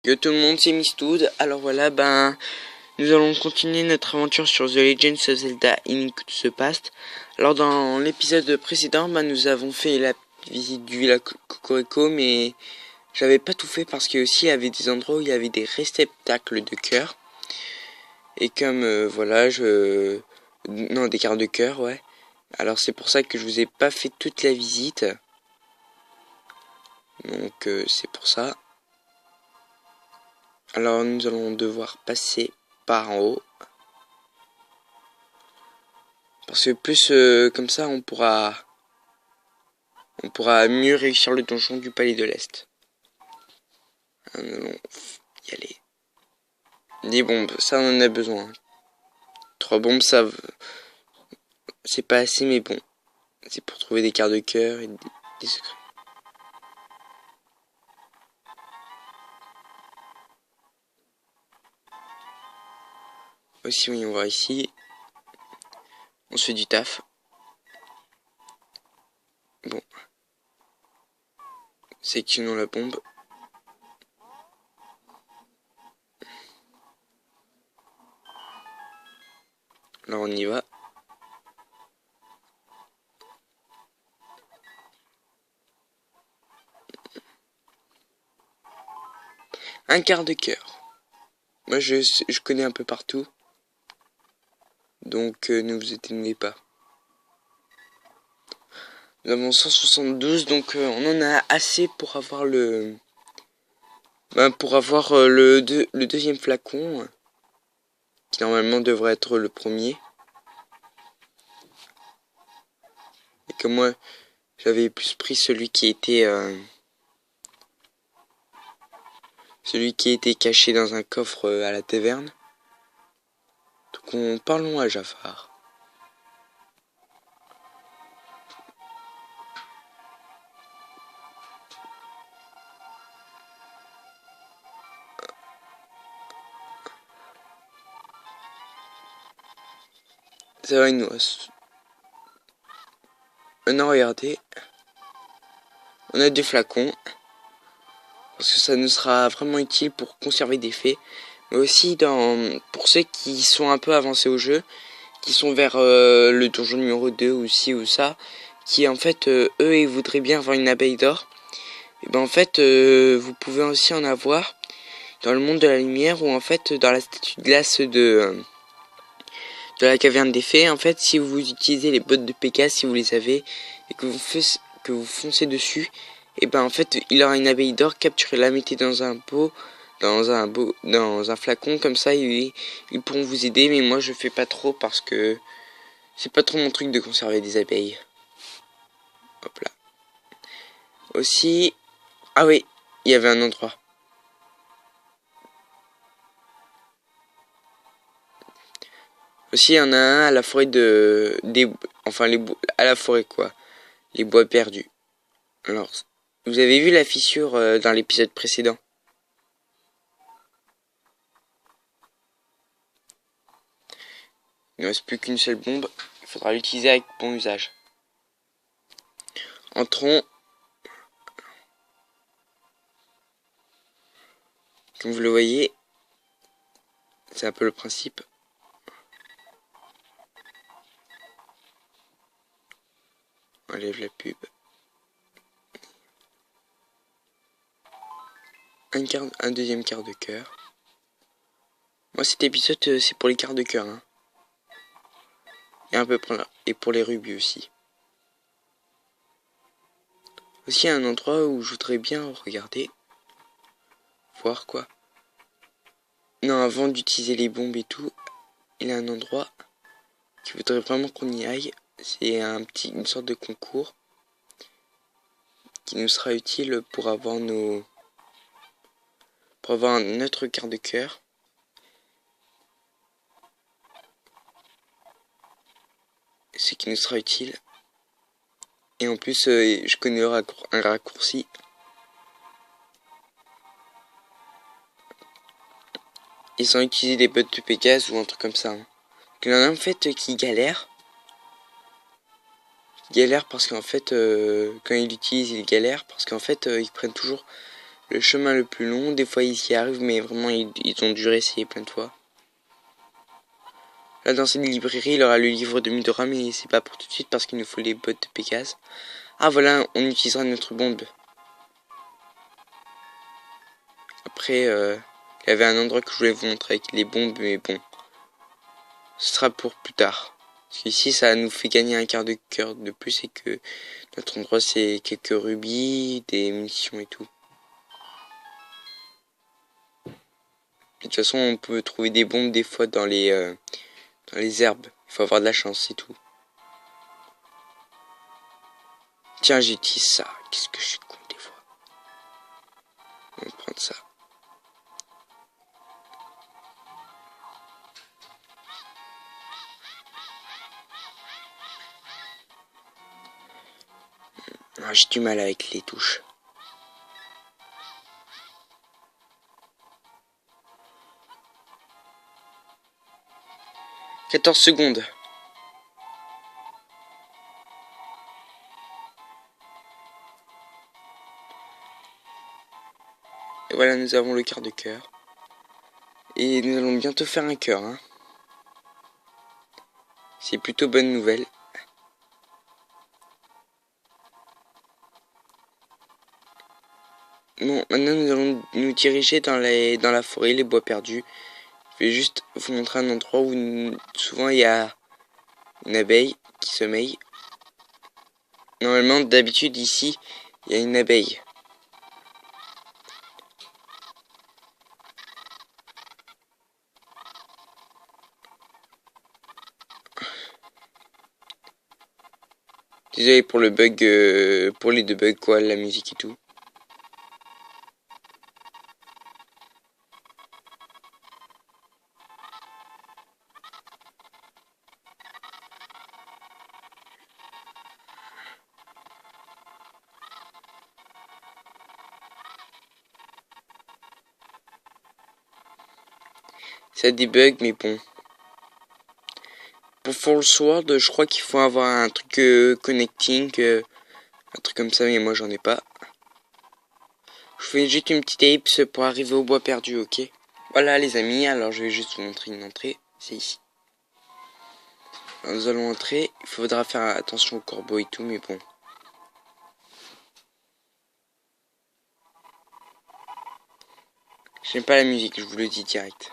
Yo tout le monde, c'est Mistoud. Alors voilà, nous allons continuer notre aventure sur The Legend of Zelda Link to the Past. Alors dans l'épisode précédent, nous avons fait la visite du village Cocorico, mais j'avais pas tout fait parce qu'il y avait des endroits où il y avait des réceptacles de cœur. Et comme non, des cartes de cœur, ouais. Alors c'est pour ça que je vous ai pas fait toute la visite. Donc c'est pour ça. Alors nous allons devoir passer par en haut. Parce que plus comme ça on pourra mieux réussir le donjon du palais de l'Est. Nous allons y aller. Des bombes, ça on en a besoin. 3 bombes, ça c'est pas assez, mais bon. C'est pour trouver des cartes de cœur et des secrets. Aussi, oui, on va ici. On se fait du taf. Bon. Sélectionnons la bombe. Alors on y va. Un quart de cœur. Moi je connais un peu partout. Donc ne vous étonnez pas. Nous avons 172, donc on en a assez pour avoir le deuxième flacon, qui normalement devrait être le premier. Et que moi j'avais plus pris celui qui était caché dans un coffre à la taverne. Donc parlons à Jafar. Ça va, il nous reste. Maintenant regardez, on a 2 flacons. Parce que ça nous sera vraiment utile pour conserver des fées. Mais aussi pour ceux qui sont un peu avancés au jeu, qui sont vers le donjon numéro 2 ou ci ou ça, qui en fait eux ils voudraient bien avoir une abeille d'or. Et en fait vous pouvez aussi en avoir dans le monde de la lumière, ou en fait dans la statue de glace de la caverne des fées. En fait, si vous utilisez les bottes de Pégase, si vous les avez, et que vous foncez dessus, et en fait il aura une abeille d'or. Capturez-la, mettez dans un pot, dans un flacon, comme ça ils pourront vous aider. Mais moi je fais pas trop parce que c'est pas trop mon truc de conserver des abeilles. Hop là. Aussi, ah oui, il y avait un endroit. Aussi, il y en a un à la forêt à la forêt quoi, les bois perdus. Alors, vous avez vu la fissure dans l'épisode précédent. Il ne reste plus qu'une seule bombe. Il faudra l'utiliser avec bon usage. Entrons. Comme vous le voyez, c'est un peu le principe. On enlève la pub. Un deuxième quart de cœur. Moi, cet épisode, c'est pour les quarts de cœur. Hein. Et un peu pour les rubis aussi. Aussi, un endroit où je voudrais bien regarder. Voir quoi. Non, avant d'utiliser les bombes et tout, il y a un endroit qui voudrait vraiment qu'on y aille. C'est une sorte de concours qui nous sera utile pour avoir notre quart de cœur. Ce qui nous sera utile. Et en plus, je connais un raccourci. Ils ont utilisé des bottes de Pégase ou un truc comme ça. Hein. Il y en a en fait qui galèrent. Parce qu'en fait, quand ils l'utilisent, ils galèrent. Parce qu'en fait, ils prennent toujours le chemin le plus long. Des fois ils y arrivent, mais vraiment ils ont dû essayer plein de fois. Là dans cette librairie, il aura le livre de Midora, mais c'est pas pour tout de suite parce qu'il nous faut les bottes de Pégase. Ah voilà, on utilisera notre bombe. Après, il y avait un endroit que je voulais vous montrer avec les bombes, mais bon, ce sera pour plus tard. Parce qu'ici, ça nous fait gagner un quart de cœur de plus et que notre endroit, c'est quelques rubis, des munitions et tout. De toute façon, on peut trouver des bombes des fois dans les herbes. Il faut avoir de la chance, c'est tout. Tiens, j'utilise ça. Qu'est-ce que je suis con des fois. On va prendre ça. Ah, j'ai du mal avec les touches. « 14 secondes. Et voilà, nous avons le quart de cœur. Et nous allons bientôt faire un cœur. Hein. C'est plutôt bonne nouvelle. Bon, maintenant nous allons nous diriger dans la forêt, les bois perdus. Je vais juste vous montrer un endroit où souvent il y a une abeille qui sommeille. Normalement, d'habitude ici, il y a une abeille. Désolé pour le bug, pour les deux bugs quoi, la musique et tout. Ça débug, mais bon. Pour Full Sword, je crois qu'il faut avoir un truc connecting, un truc comme ça, mais moi j'en ai pas. Je fais juste une petite ellipse pour arriver au bois perdu, ok? Voilà les amis, alors je vais juste vous montrer une entrée, c'est ici. Alors, nous allons entrer, il faudra faire attention aux corbeaux et tout, mais bon. J'aime pas la musique, je vous le dis direct.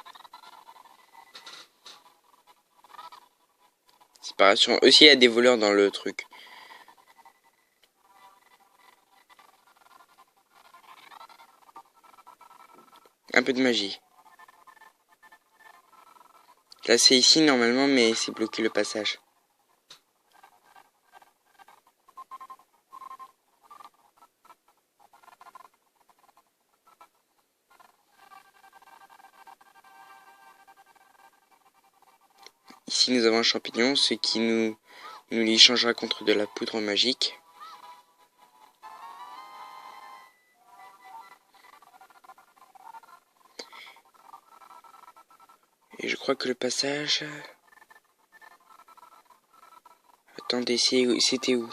Séparation. Aussi, il y a des voleurs dans le truc. Un peu de magie. Là, c'est ici normalement, mais c'est bloqué le passage. Ici, nous avons un champignon, ce qui nous les changera contre de la poudre magique. Et je crois que le passage... Attendez, c'était où?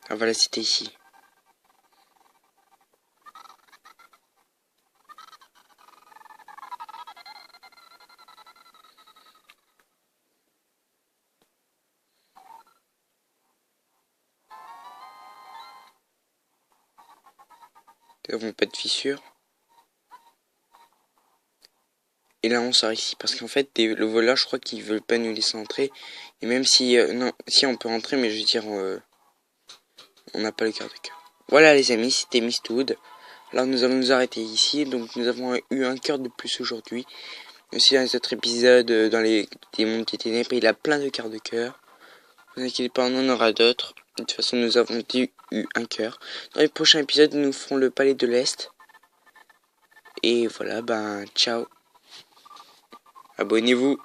Ah voilà, c'était ici. Nous n'avons pas de fissure. Et là on sort ici parce qu'en fait le voleur je crois qu'ils veulent pas nous laisser entrer. Et même si non, si on peut entrer, mais je veux dire on n'a pas le quart de cœur. Voilà les amis, c'était Mistwood. Alors nous allons nous arrêter ici. Donc nous avons eu un cœur de plus aujourd'hui. Aussi dans les autres épisodes, dans les mondes des ténèbres, il a plein de quarts de cœur. Ne vous inquiétez pas, on en aura d'autres. De toute façon nous avons eu un cœur. Dans les prochains épisodes nous ferons le palais de l'Est. Et voilà, ben ciao. Abonnez-vous.